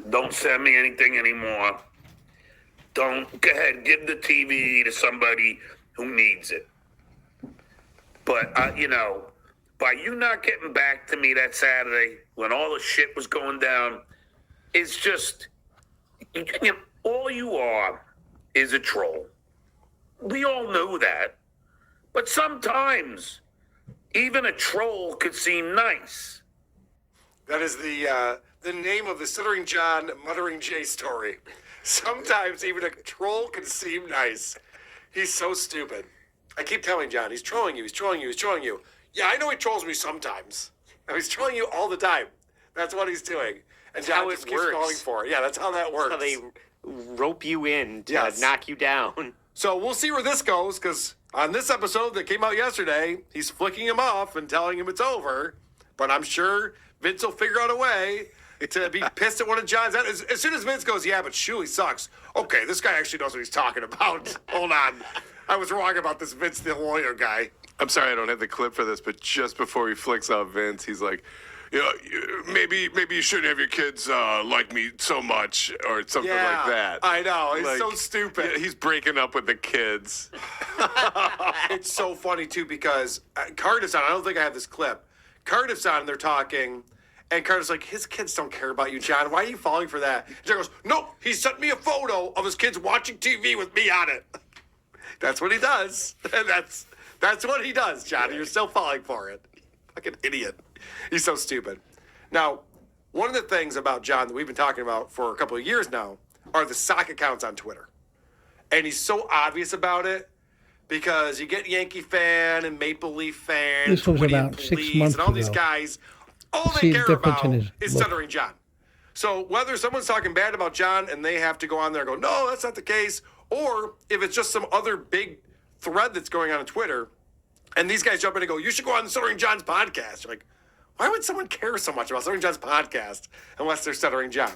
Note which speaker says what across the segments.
Speaker 1: Don't send me anything anymore. Don't go ahead, give the TV to somebody who needs it. But, by you not getting back to me that Saturday when all the shit was going down, it's just, all you are is a troll. We all know that. But sometimes, even a troll could seem nice.
Speaker 2: That is the name of the Stuttering John, Muttering Jay story. Sometimes even a troll can seem nice. He's so stupid. I keep telling John, he's trolling you, he's trolling you, he's trolling you. Yeah, I know he trolls me sometimes. No, he's trolling you all the time. That's what he's doing. And John just keeps falling for it. Yeah, that's how that works.
Speaker 3: That's how they rope you in to knock you down.
Speaker 2: So we'll see where this goes, because on this episode that came out yesterday, he's flicking him off and telling him it's over. But I'm sure Vince will figure out a way to be pissed at one of John's. As soon as Vince goes, yeah, but Shuli sucks. Okay, this guy actually knows what he's talking about. Hold on. I was wrong about this Vince the lawyer guy.
Speaker 4: I'm sorry I don't have the clip for this, but just before he flicks out Vince, he's like, maybe you shouldn't have your kids like me so much or something like that.
Speaker 2: I know. He's so stupid.
Speaker 4: Yeah, he's breaking up with the kids.
Speaker 2: It's so funny, too, because Cardiff's on. I don't think I have this clip. Cardiff's on, and they're talking. And Carter's like, his kids don't care about you, John. Why are you falling for that? And John goes, no, he sent me a photo of his kids watching TV with me on it. That's what he does. And that's what he does, John. You're still falling for it. Fucking idiot. He's so stupid. Now, one of the things about John that we've been talking about for a couple of years now are the sock accounts on Twitter. And he's so obvious about it because you get Yankee fan and Maple Leaf fan.
Speaker 5: This was about 6 months
Speaker 2: and all
Speaker 5: ago.
Speaker 2: these guys. All they care about is
Speaker 5: look.
Speaker 2: Stuttering John. So whether someone's talking bad about John and they have to go on there and go, no, that's not the case, or if it's just some other big thread that's going on Twitter, and these guys jump in and go, you should go on Stuttering John's podcast. You're like, why would someone care so much about Stuttering John's podcast unless they're Stuttering John?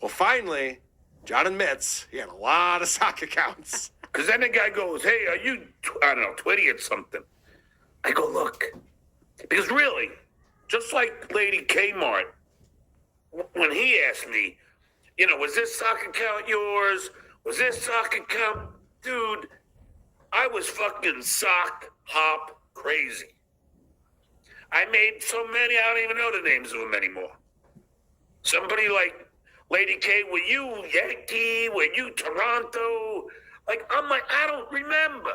Speaker 2: Well, finally, John admits he had a lot of sock accounts.
Speaker 1: Because then the guy goes, hey, are you, Twitty or something? I go, look, because really, just like Lady Kmart, when he asked me, was this sock account yours? Was this sock account? Dude, I was fucking sock hop crazy. I made so many, I don't even know the names of them anymore. Somebody like Lady K, were you Yankee? Were you Toronto? I'm like, I don't remember.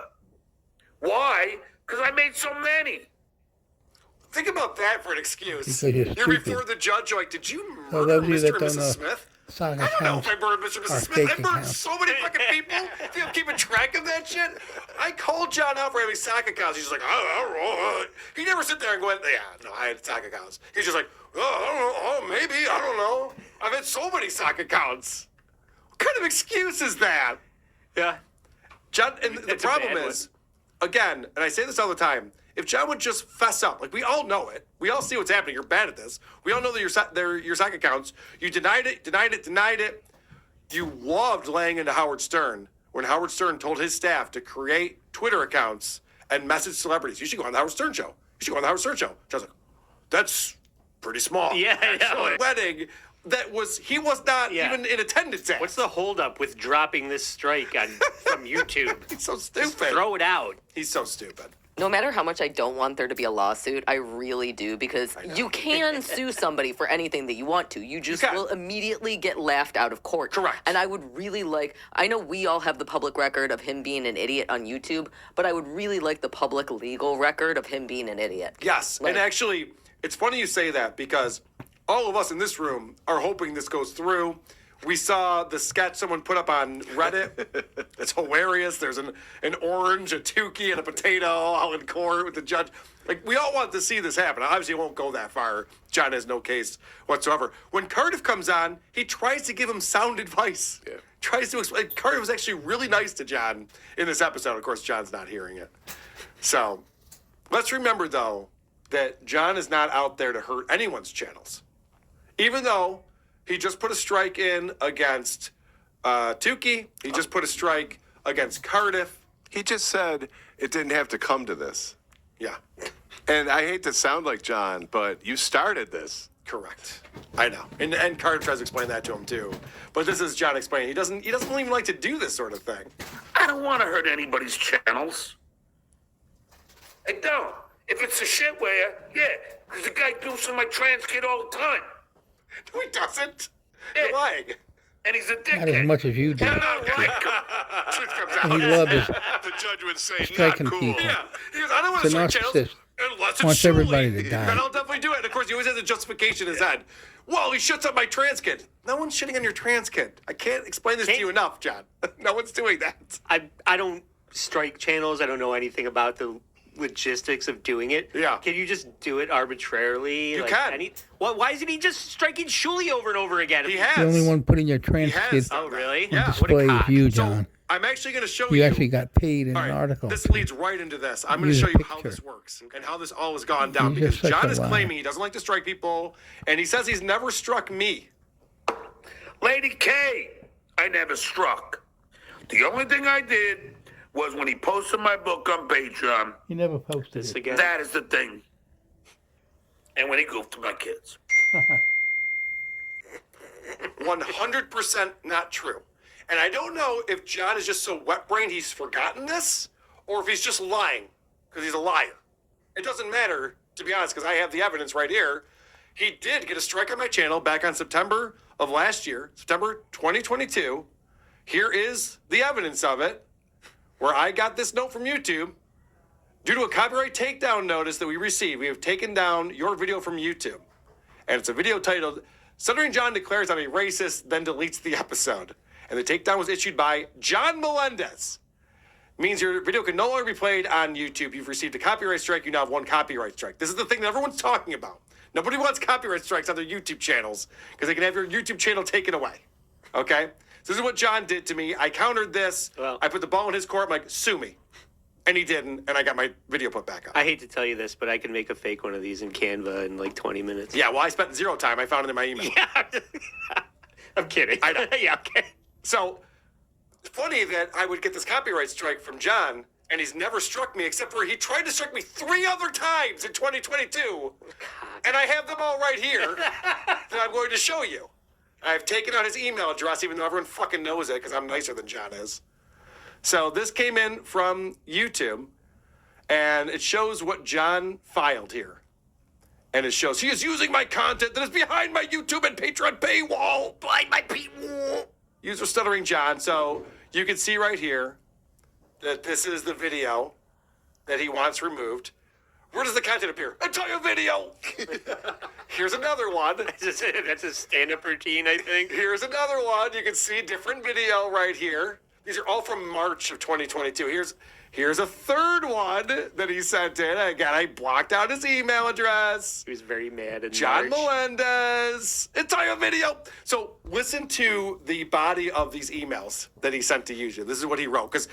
Speaker 1: Why? Because I made so many.
Speaker 2: Think about that for an excuse.
Speaker 5: You're
Speaker 2: before the judge, like, did you
Speaker 5: So
Speaker 2: murder
Speaker 5: those of you
Speaker 2: Mr.
Speaker 5: that
Speaker 2: and
Speaker 5: don't
Speaker 2: Mrs.
Speaker 5: know,
Speaker 2: Smith?
Speaker 5: sock
Speaker 2: I don't know if
Speaker 5: accounts
Speaker 2: I murdered Mr. and
Speaker 5: are
Speaker 2: Mrs. Smith.
Speaker 5: fake
Speaker 2: I murdered
Speaker 5: accounts.
Speaker 2: so many fucking people. If I'm keeping track of that shit, I called John out for having sock accounts. He's just like, I don't know. He never sit there and go, yeah, no, I had sock accounts. He's just like, I don't know, maybe, I don't know. I've had so many sock accounts. What kind of excuse is that?
Speaker 3: Yeah.
Speaker 2: John, and the problem is, again, and I say this all the time, if John would just fess up, like we all know it, we all see what's happening. You're bad at this. We all know that they're your sock accounts. You denied it. You loved laying into Howard Stern when Howard Stern told his staff to create Twitter accounts and message celebrities. You should go on the Howard Stern show. John's like, that's pretty small.
Speaker 3: Yeah, I know.
Speaker 2: Wedding he was not even in attendance at.
Speaker 3: What's the holdup with dropping this strike from YouTube?
Speaker 2: He's so stupid.
Speaker 3: Just throw it out.
Speaker 2: He's so stupid.
Speaker 6: No matter how much I don't want there to be a lawsuit, I really do, because you can sue somebody for anything that you want to. You just will immediately get laughed out of court.
Speaker 2: Correct.
Speaker 6: And I would really I know we all have the public record of him being an idiot on YouTube, but I would really like the public legal record of him being an idiot.
Speaker 2: Yes. And actually, it's funny you say that because all of us in this room are hoping this goes through. We saw the sketch someone put up on Reddit. It's hilarious. There's an orange, a Tukey, and a potato all in court with the judge. We all want to see this happen. Obviously, it won't go that far. John has no case whatsoever. When Cardiff comes on, he tries to give him sound advice. Yeah. Tries to explain. Cardiff was actually really nice to John in this episode. Of course, John's not hearing it. So let's remember, though, that John is not out there to hurt anyone's channels. Even though he just put a strike in against Tukey. He just put a strike against Cardiff.
Speaker 4: He just said it didn't have to come to this.
Speaker 2: Yeah.
Speaker 4: And I hate to sound like John, but you started this.
Speaker 2: Correct. I know. And Carter tries to explain that to him too. But this is John explaining. He doesn't even like to do this sort of thing.
Speaker 1: I don't want to hurt anybody's channels. I don't. If it's a shitware, yeah. Because the guy goofs on my trans kid all the time.
Speaker 2: No, he doesn't.
Speaker 1: Yeah.
Speaker 2: You're lying.
Speaker 1: And he's a dickhead.
Speaker 5: Not as much as you do.
Speaker 1: Yeah, no, like,
Speaker 2: Truth comes
Speaker 5: And
Speaker 2: out.
Speaker 5: he loves his
Speaker 4: The judge would say, not
Speaker 5: striking
Speaker 4: cool.
Speaker 5: people.
Speaker 2: Yeah. He goes, I don't want
Speaker 5: It's
Speaker 2: to
Speaker 5: a
Speaker 2: strike channels
Speaker 5: narcissist.
Speaker 2: unless it's
Speaker 5: Wants
Speaker 2: Shuli.
Speaker 5: everybody to die.
Speaker 2: Then I'll definitely do it. And of course, he always has a justification in his head. Well, he shits on my trans kid. No one's shitting on your trans kid. I can't explain this to you enough, John. No one's doing that.
Speaker 3: I don't strike channels. I don't know anything about the logistics of doing it.
Speaker 2: Yeah.
Speaker 3: Can you just do it arbitrarily?
Speaker 2: You can.
Speaker 3: Why isn't he just striking Shuli over and over again?
Speaker 2: He
Speaker 5: the
Speaker 2: has.
Speaker 5: only one putting your trans
Speaker 2: He has.
Speaker 5: kid
Speaker 3: Oh, really?
Speaker 2: Yeah.
Speaker 5: on
Speaker 3: What a
Speaker 5: display
Speaker 3: cock.
Speaker 5: is you,
Speaker 2: So
Speaker 5: John.
Speaker 2: I'm actually going to show
Speaker 5: You actually got paid in
Speaker 2: All
Speaker 5: an
Speaker 2: right,
Speaker 5: article.
Speaker 2: this leads right into this. I'm going to
Speaker 5: Use
Speaker 2: show
Speaker 5: a
Speaker 2: you how
Speaker 5: picture.
Speaker 2: this works and how this all has gone down
Speaker 5: You're
Speaker 2: because
Speaker 5: such
Speaker 2: John
Speaker 5: a
Speaker 2: is
Speaker 5: liar.
Speaker 2: claiming he doesn't like to strike people, and he says he's never struck me.
Speaker 1: Lady K, I never struck. The only thing I did was when he posted my book on Patreon.
Speaker 5: You never posted
Speaker 3: This
Speaker 5: it.
Speaker 3: again.
Speaker 1: That is the thing. And when he goofed to my kids.
Speaker 2: 100% not true. And I don't know if John is just so wet-brained he's forgotten this, or if he's just lying, because he's a liar. It doesn't matter, to be honest, because I have the evidence right here. He did get a strike on my channel back on September of last year, September 2022. Here is the evidence of it, where I got this note from YouTube. Due to a copyright takedown notice that we received, we have taken down your video from YouTube. And it's a video titled, Stuttering John declares I'm a racist, then deletes the episode. And the takedown was issued by John Melendez. Means your video can no longer be played on YouTube. You've received a copyright strike. You now have one copyright strike. This is the thing that everyone's talking about. Nobody wants copyright strikes on their YouTube channels because they can have your YouTube channel taken away. Okay? So this is what John did to me. I countered this.
Speaker 3: Well-
Speaker 2: I put the ball in his court. I'm like, sue me. And he didn't, and I got my video put back up.
Speaker 3: I hate to tell you this, but I can make a fake one of these in Canva in like 20 minutes.
Speaker 2: Yeah, well, I spent zero time. I found it in my email.
Speaker 3: I'm kidding.
Speaker 2: I know.
Speaker 3: Yeah, okay.
Speaker 2: So, it's funny that I would get this copyright strike from John, and he's never struck me, except for he tried to strike me 3 other times in 2022. And I have them all right here that I'm going to show you. I've taken out his email address, even though everyone fucking knows it, because I'm nicer than John is. So this came in from YouTube, and it shows what John filed here. And it shows he is using my content that is behind my YouTube and Patreon paywall. Behind my paywall. User Stuttering John. So you can see right here that this is the video that he wants removed. Where does the content appear? Entire video. Here's another one.
Speaker 3: That's a stand-up routine, I think.
Speaker 2: Here's another one. You can see different video right here. These are all from March of 2022. Here's a third one that he sent in. Again, I blocked out his email address.
Speaker 3: He was very mad in
Speaker 2: John
Speaker 3: March.
Speaker 2: Melendez. Entire video. So listen to the body of these emails that he sent to YouTube. This is what he wrote. Because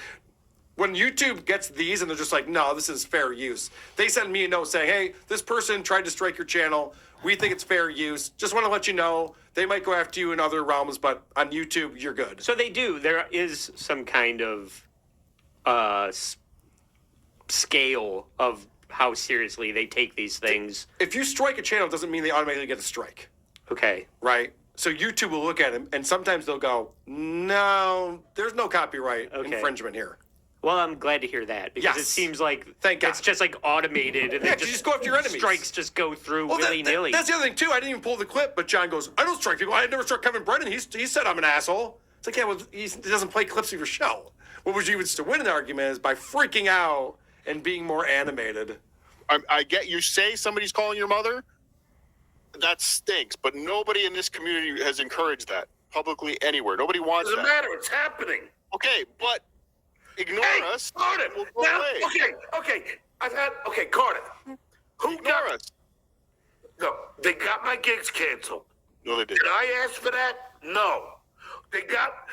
Speaker 2: when YouTube gets these and they're just like, no, this is fair use. They send me a note saying, hey, this person tried to strike your channel. We think it's fair use. Just want to let you know they might go after you in other realms, but on YouTube, you're good.
Speaker 3: So they do. There is some kind of scale of how seriously they take these things.
Speaker 2: If you strike a channel, it doesn't mean they automatically get a strike,
Speaker 3: Okay.
Speaker 2: right? So YouTube will look at him, and sometimes they'll go, no, there's no copyright
Speaker 3: Okay.
Speaker 2: infringement here.
Speaker 3: Well, I'm glad to hear that because it
Speaker 2: Yes.
Speaker 3: seems like
Speaker 2: Thank God.
Speaker 3: it's just like automated and
Speaker 2: Yeah,
Speaker 3: then
Speaker 2: 'cause you just go after your enemies.
Speaker 3: strikes just go through
Speaker 2: Well,
Speaker 3: willy-nilly.
Speaker 2: that's the other thing, too. I didn't even pull the clip, but John goes, I don't strike people. I never struck Kevin Brennan. He said I'm an asshole. It's like, yeah, well, he doesn't play clips of your show. What would you even to win an argument is by freaking out and being more animated.
Speaker 7: I get you say somebody's calling your mother. That stinks, but nobody in this community has encouraged that publicly anywhere. Nobody wants
Speaker 1: Doesn't
Speaker 7: that.
Speaker 1: matter. It's happening.
Speaker 7: Okay, but ignore
Speaker 1: Hey,
Speaker 7: us.
Speaker 1: Carter.
Speaker 7: We'll go
Speaker 1: Now,
Speaker 7: away.
Speaker 1: okay. Carter. Who
Speaker 7: Ignore
Speaker 1: got
Speaker 7: us.
Speaker 1: No, they got my gigs canceled.
Speaker 7: No, they
Speaker 1: Did
Speaker 7: didn't.
Speaker 1: I ask for that? No. They got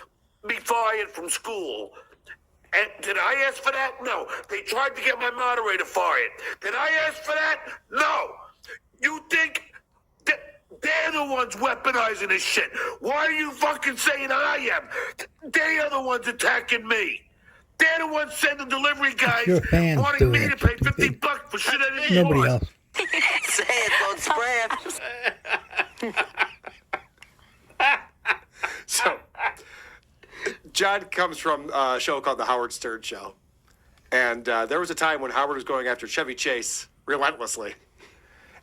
Speaker 1: me fired from school. And did I ask for that? No. They tried to get my moderator fired. Did I ask for that? No. You think that they're the ones weaponizing this shit? Why are you fucking saying I am? They are the ones attacking me. They're the ones sending delivery guys
Speaker 5: Your fans
Speaker 1: wanting
Speaker 5: do
Speaker 1: me
Speaker 5: it,
Speaker 1: to pay
Speaker 5: stupid.
Speaker 1: $50 for shit I didn't
Speaker 5: Nobody
Speaker 1: want.
Speaker 5: else.
Speaker 6: Say it, don't spread.
Speaker 2: So, John comes from a show called The Howard Stern Show. And there was a time when Howard was going after Chevy Chase relentlessly.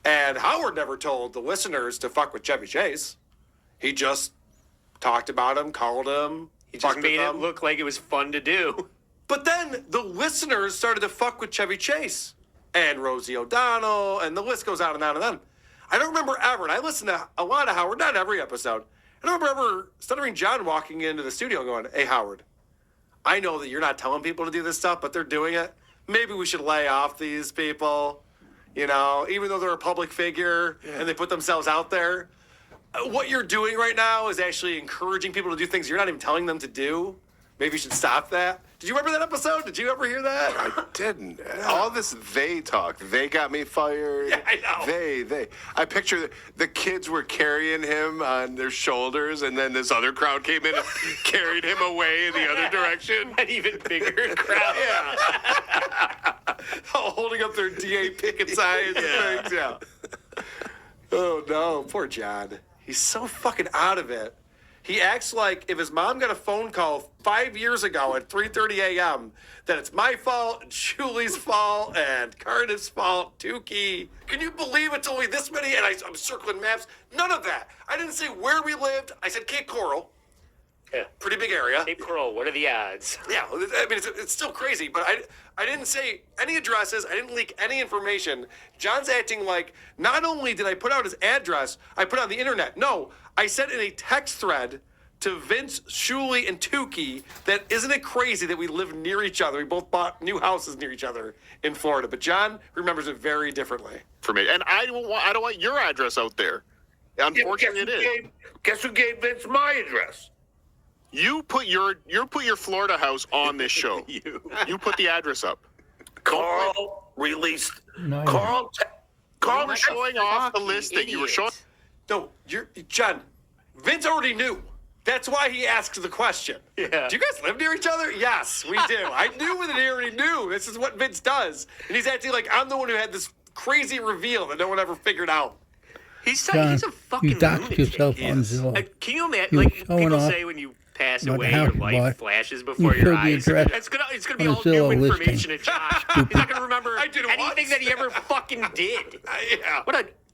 Speaker 2: And Howard never told the listeners to fuck with Chevy Chase. He just talked about him, called him.
Speaker 3: He just
Speaker 2: fucked
Speaker 3: made
Speaker 2: with
Speaker 3: it
Speaker 2: him.
Speaker 3: look like it was fun to do.
Speaker 2: But then the listeners started to fuck with Chevy Chase and Rosie O'Donnell, and the list goes on and on and on. I don't remember ever, and I listened to a lot of Howard, not every episode. I don't remember ever Stuttering John walking into the studio going, "Hey, Howard, I know that you're not telling people to do this stuff, but they're doing it. Maybe we should lay off these people, you know, even though they're a public figure and they put themselves out there. What you're doing right now is actually encouraging people to do things you're not even telling them to do. Maybe you should stop that." Did you remember that episode? Did you ever hear that?
Speaker 4: I didn't. All this they talk. They got me fired.
Speaker 2: Yeah, I know.
Speaker 4: They. I picture the kids were carrying him on their shoulders, and then this other crowd came in and carried him away in the other direction.
Speaker 3: An even bigger crowd.
Speaker 2: Holding up their DA picket signs and things. Yeah. Oh, no. Poor John. He's so fucking out of it. He acts like if his mom got a phone call 5 years ago at 3:30 a.m. that it's my fault, and Julie's fault, and Cardiff's fault, Tukey. Can you believe it's only this many? And I'm circling maps. None of that. I didn't say where we lived. I said Cape Coral.
Speaker 3: Yeah.
Speaker 2: Pretty big area.
Speaker 3: Cape Coral, what are the odds?
Speaker 2: Yeah, I mean, it's still crazy, but I didn't say any addresses. I didn't leak any information. John's acting like not only did I put out his address, I put it on the internet. No, I sent in a text thread to Vince, Shuley, and Tukey that isn't it crazy that we live near each other? We both bought new houses near each other in Florida, but John remembers it very differently.
Speaker 7: For me, and I don't want your address out there. Unfortunately, it is.
Speaker 1: Guess who gave Vince my address?
Speaker 7: You put your Florida house on this show. You put the address up.
Speaker 1: Carl released.
Speaker 5: No, I
Speaker 1: Carl. Carl
Speaker 7: You were showing off the listing. You were showing.
Speaker 2: No, John, Vince already knew. That's why he asked the question.
Speaker 3: Yeah.
Speaker 2: Do you guys live near each other? Yes, we do. I knew that he already knew. This is what Vince does. And he's acting like I'm the one who had this crazy reveal that no one ever figured out.
Speaker 3: He's
Speaker 5: John,
Speaker 3: a fucking
Speaker 5: you doxed
Speaker 3: lunatic.
Speaker 5: yourself
Speaker 3: He
Speaker 5: on
Speaker 3: is.
Speaker 5: Zillow.
Speaker 3: Can you imagine?
Speaker 5: You were
Speaker 3: Like
Speaker 5: showing
Speaker 3: people
Speaker 5: off
Speaker 3: say when you pass
Speaker 5: about the
Speaker 3: away,
Speaker 5: house
Speaker 3: your
Speaker 5: you
Speaker 3: life
Speaker 5: bought.
Speaker 3: flashes before
Speaker 5: You
Speaker 3: your
Speaker 5: showed the
Speaker 3: eyes.
Speaker 5: address
Speaker 3: It's gonna be
Speaker 5: on
Speaker 3: all
Speaker 5: the
Speaker 3: new
Speaker 5: Zillow
Speaker 3: information to Josh. He's not gonna remember
Speaker 2: I did it
Speaker 3: anything
Speaker 2: once.
Speaker 3: that he ever fucking did.
Speaker 2: Yeah.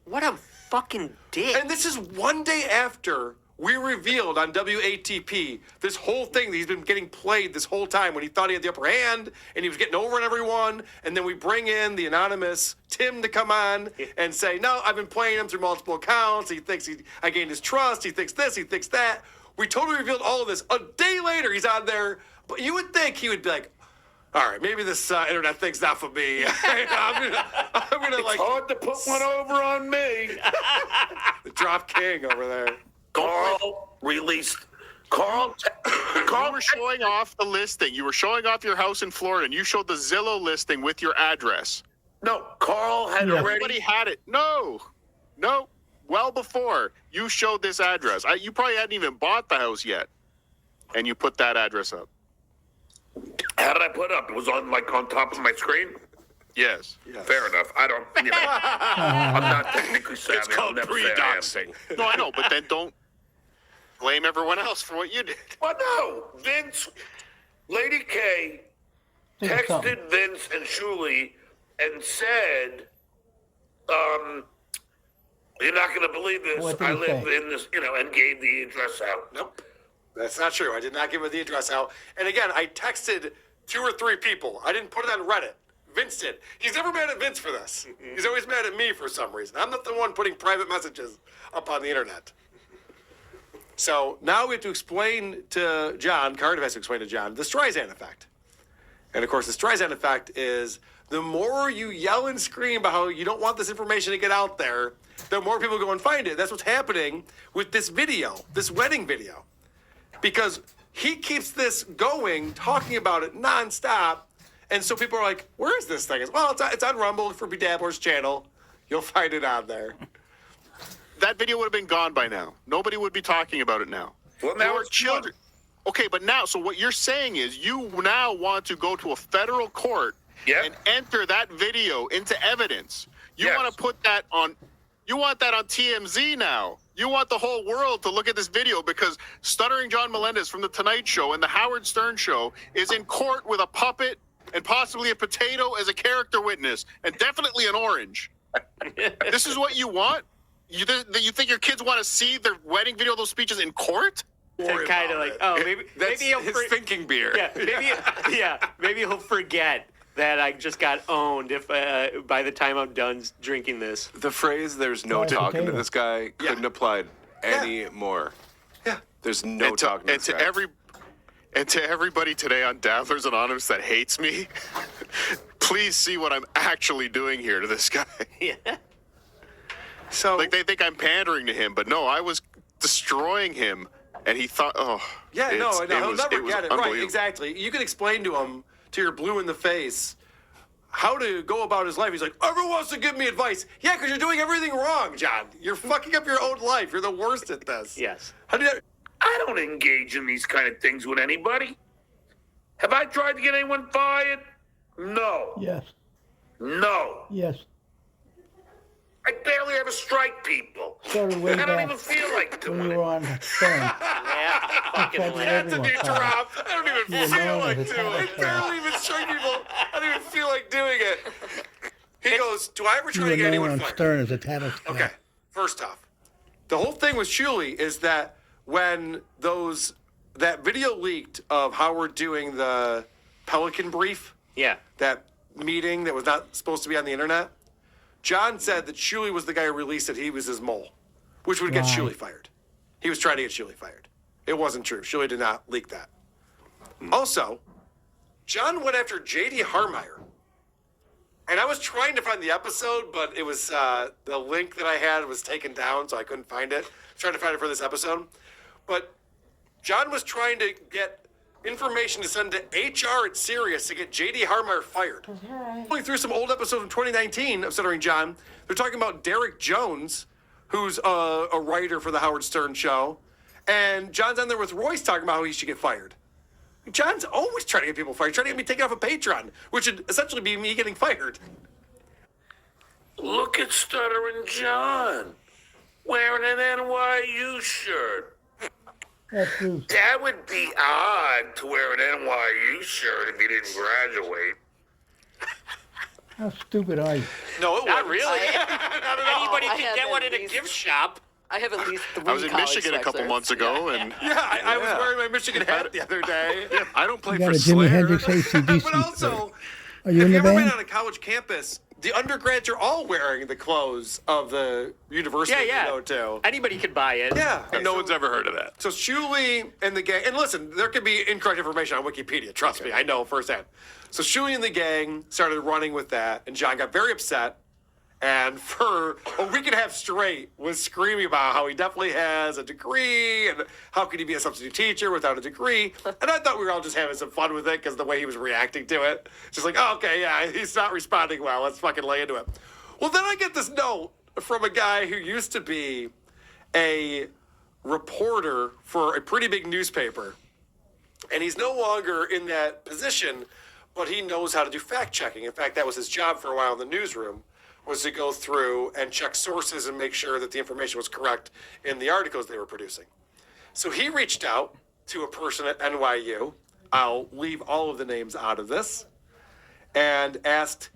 Speaker 3: What a fucking dick.
Speaker 2: And this is one day after we revealed on WATP this whole thing that he's been getting played this whole time when he thought he had the upper hand and he was getting over on everyone. And then we bring in the anonymous Tim to come on and say, no, I've been playing him through multiple accounts. He thinks I gained his trust. He thinks this, he thinks that. We totally revealed all of this. A day later, he's on there. But you would think he would be like, all right, maybe this internet thing's not for me. I'm gonna
Speaker 1: It's hard to put one over on me.
Speaker 2: drop king over there.
Speaker 1: Carl released. Carl.
Speaker 7: You were showing off the listing. You were showing off your house in Florida, and you showed the Zillow listing with your address.
Speaker 1: No, Carl had
Speaker 7: Everybody
Speaker 1: already.
Speaker 7: had it. No. Well before you showed this address, you probably hadn't even bought the house yet, and you put that address up.
Speaker 1: How did I put it up? It was on top of my screen.
Speaker 7: Yes.
Speaker 1: Fair enough. I don't. You know, I'm not technically savvy.
Speaker 7: It's called
Speaker 1: I'll never say I am.
Speaker 7: pre-doxing. No, I know, but then don't blame everyone else for what you did.
Speaker 1: Well, no, Vince, Lady K texted Vince and Shuley and said, "You're not going to believe this.
Speaker 5: What did
Speaker 1: I
Speaker 5: he
Speaker 1: live
Speaker 5: say?
Speaker 1: in this," and gave the address out.
Speaker 2: Nope. That's not true. I did not give her the address out. And again, I texted 2 or 3 people. I didn't put it on Reddit. Vince did. He's never mad at Vince for this. He's always mad at me for some reason. I'm not the one putting private messages up on the internet. So now we have to explain to John, Cardiff has to explain to John, the Streisand effect. And of course, the Streisand effect is the more you yell and scream about how you don't want this information to get out there, the more people go and find it. That's what's happening with this video, this wedding video. Because he keeps this going, talking about it nonstop. And so people are like, where is this thing? Well, it's on Rumble for Bedabbler's channel. You'll find it on there.
Speaker 7: That video would have been gone by now. Nobody would be talking about it now.
Speaker 1: Well, now
Speaker 7: Your
Speaker 1: it's
Speaker 7: children. Okay, but now, so what you're saying is you now want to go to a federal court
Speaker 1: Yeah.
Speaker 7: and enter that video into evidence. You
Speaker 1: Yes.
Speaker 7: want to put that on. You want that on TMZ now. You want the whole world to look at this video because Stuttering John Melendez from The Tonight Show and The Howard Stern Show is in court with a puppet and possibly a potato as a character witness, and definitely an orange. This is what you want? You think your kids want to see their wedding video, those speeches in court?
Speaker 3: To kind of like, oh, maybe he'll
Speaker 4: his thinking beer.
Speaker 3: Yeah, maybe he'll forget that I just got owned if by the time I'm done drinking this.
Speaker 4: The phrase "there's no
Speaker 5: Fried
Speaker 4: talking to
Speaker 5: potato.
Speaker 4: this guy" couldn't apply anymore.
Speaker 2: Yeah.
Speaker 4: There's no talking to this guy.
Speaker 7: And to everybody today on Dazzlers Anonymous that hates me, please see what I'm actually doing here to this guy.
Speaker 3: Yeah.
Speaker 2: So
Speaker 7: Like, they think I'm pandering to him, but no, I was destroying him, and he thought, oh.
Speaker 2: yeah,
Speaker 7: it's-
Speaker 2: no, he'll
Speaker 7: was-
Speaker 2: never
Speaker 7: was
Speaker 2: get it. Right,
Speaker 7: unbelievable.
Speaker 2: exactly. You can explain to him, to your blue in the face, how to go about his life. He's like, everyone wants to give me advice. Yeah, because you're doing everything wrong, John. You're fucking up your own life. You're the worst at this.
Speaker 3: Yes.
Speaker 2: How do you?
Speaker 1: I don't engage in these kind of things with anybody. Have I tried to get anyone fired? No.
Speaker 5: Yes.
Speaker 1: No.
Speaker 5: Yes.
Speaker 1: I barely ever strike people.
Speaker 5: Started way
Speaker 1: I don't
Speaker 5: back
Speaker 1: even feel like
Speaker 5: when
Speaker 1: doing
Speaker 5: you
Speaker 1: it.
Speaker 5: were on Stern.
Speaker 3: Yeah. Fucking
Speaker 5: Tried to
Speaker 3: land.
Speaker 5: get everyone fired.
Speaker 2: I don't even
Speaker 5: You were
Speaker 2: feel
Speaker 5: known
Speaker 2: like
Speaker 5: as a
Speaker 2: doing it.
Speaker 5: talent
Speaker 2: I barely even strike people. I don't even feel like doing it. He goes, do I ever
Speaker 5: You
Speaker 2: try
Speaker 5: were
Speaker 2: to get
Speaker 5: known
Speaker 2: anyone
Speaker 5: on
Speaker 2: fired?
Speaker 5: Stern as a tattletale.
Speaker 2: Okay, first off, the whole thing with Shuli is that when that video leaked of Howard doing the Pelican brief,
Speaker 3: Yeah.
Speaker 2: that meeting that was not supposed to be on the internet, John said that Shuli was the guy who released it. He was his mole, which would get
Speaker 5: Right.
Speaker 2: Shuli fired. He was trying to get Shuli fired. It wasn't true. Shuli did not leak that. Also, John went after J.D. Harmeyer. And I was trying to find the episode, but it was the link that I had was taken down, so I couldn't find it. I was trying to find it for this episode. But John was trying to get information to send to HR at Sirius to get J.D. Harmeyer fired. Going through some old episodes from 2019 of Stuttering John, they're talking about Derek Jones, who's a writer for the Howard Stern Show. And John's on there with Royce talking about how he should get fired. John's always trying to get people fired, trying to get me taken off of Patreon, which would essentially be me getting fired.
Speaker 1: Look at Stuttering John wearing an NYU shirt.
Speaker 5: That's true.
Speaker 1: That would be odd to wear an NYU shirt if you didn't graduate.
Speaker 5: How stupid are you?
Speaker 2: No, it
Speaker 3: Not
Speaker 2: wasn't.
Speaker 3: really. Anybody
Speaker 6: I
Speaker 3: can
Speaker 6: have
Speaker 3: get one
Speaker 6: at
Speaker 3: in a
Speaker 6: least-
Speaker 3: gift shop.
Speaker 6: I have at least 3
Speaker 7: I was in Michigan a couple
Speaker 6: sweatshirts.
Speaker 7: months ago, and
Speaker 2: Yeah, I was wearing my Michigan hat the other day.
Speaker 4: I don't play
Speaker 5: You got
Speaker 4: for
Speaker 5: a Jimi
Speaker 4: Slayer.
Speaker 5: Hendrix ACDC.
Speaker 2: But also,
Speaker 5: Are you
Speaker 2: if
Speaker 5: in
Speaker 2: you
Speaker 5: the
Speaker 2: ever been
Speaker 5: band?
Speaker 2: on a college campus, the undergrads are all wearing the clothes of the university
Speaker 3: Yeah,
Speaker 2: they go to.
Speaker 3: Anybody could buy it.
Speaker 2: Yeah.
Speaker 4: No one's ever heard of that.
Speaker 2: So Shuli and the gang, and listen, there could be incorrect information on Wikipedia. Trust me, I know firsthand. So Shuli and the gang started running with that, and John got very upset. And for a week and a half straight, was screaming about how he definitely has a degree, and how could he be a substitute teacher without a degree? And I thought we were all just having some fun with it because the way he was reacting to it, just like, oh, okay, yeah, he's not responding well. Let's fucking lay into it. Well, then I get this note from a guy who used to be a reporter for a pretty big newspaper, and he's no longer in that position, but he knows how to do fact checking. In fact, that was his job for a while in the newsroom, was to go through and check sources and make sure that the information was correct in the articles they were producing. So he reached out to a person at NYU. I'll leave all of the names out of this, and asked,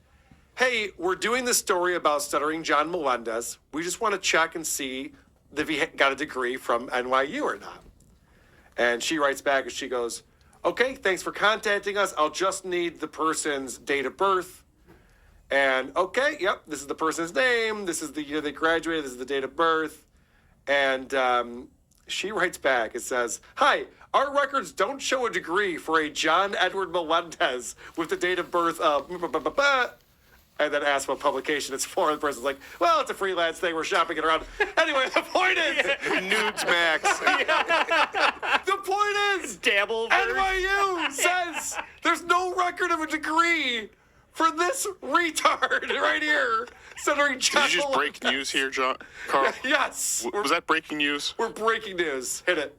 Speaker 2: hey, we're doing this story about Stuttering John Melendez. We just want to check and see if he got a degree from NYU or not. And she writes back and she goes, okay, thanks for contacting us. I'll just need the person's date of birth. And okay, yep, this is the person's name. This is the year they graduated. This is the date of birth. And she writes back. It says, hi, our records don't show a degree for a John Edward Melendez with the date of birth of and then asks what publication it's for. The person's like, well, it's a freelance thing. We're shopping it around. Anyway, the point is,
Speaker 7: Nudes Max.
Speaker 2: the point is,
Speaker 3: Dabble.
Speaker 2: NYU says there's no record of a degree for this retard right here. Stuttering John
Speaker 7: Did you just break news here, John? Carl?
Speaker 2: Yes.
Speaker 7: Was that breaking news?
Speaker 2: We're breaking news. Hit it.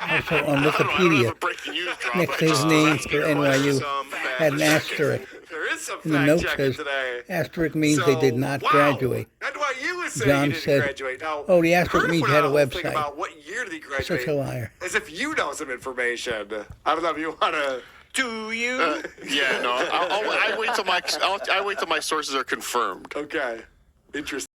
Speaker 5: Also on
Speaker 7: I don't know if
Speaker 5: Wikipedia,
Speaker 7: a breaking news drop.
Speaker 5: next
Speaker 7: I
Speaker 5: to his
Speaker 7: just
Speaker 5: name
Speaker 7: like
Speaker 5: for
Speaker 7: it.
Speaker 5: NYU,
Speaker 7: Some
Speaker 5: had an
Speaker 7: bad-
Speaker 5: asterisk.
Speaker 2: There is some
Speaker 5: And the
Speaker 2: fact
Speaker 5: note
Speaker 2: checking
Speaker 5: says
Speaker 2: today.
Speaker 5: asterisk means they did not
Speaker 2: wow.
Speaker 5: graduate.
Speaker 2: That's why you were saying
Speaker 5: John
Speaker 2: he didn't
Speaker 5: said,
Speaker 2: graduate. Now,
Speaker 5: "Oh, the asterisk
Speaker 2: Kurt
Speaker 5: means
Speaker 2: went
Speaker 5: he had a
Speaker 2: on whole thing
Speaker 5: website."
Speaker 2: about what year did he graduate?
Speaker 5: Such a liar.
Speaker 2: As if you know some information. I don't know if you want to.
Speaker 3: Do you?
Speaker 7: Yeah, no. I wait till my sources are confirmed.
Speaker 2: Okay. Interesting.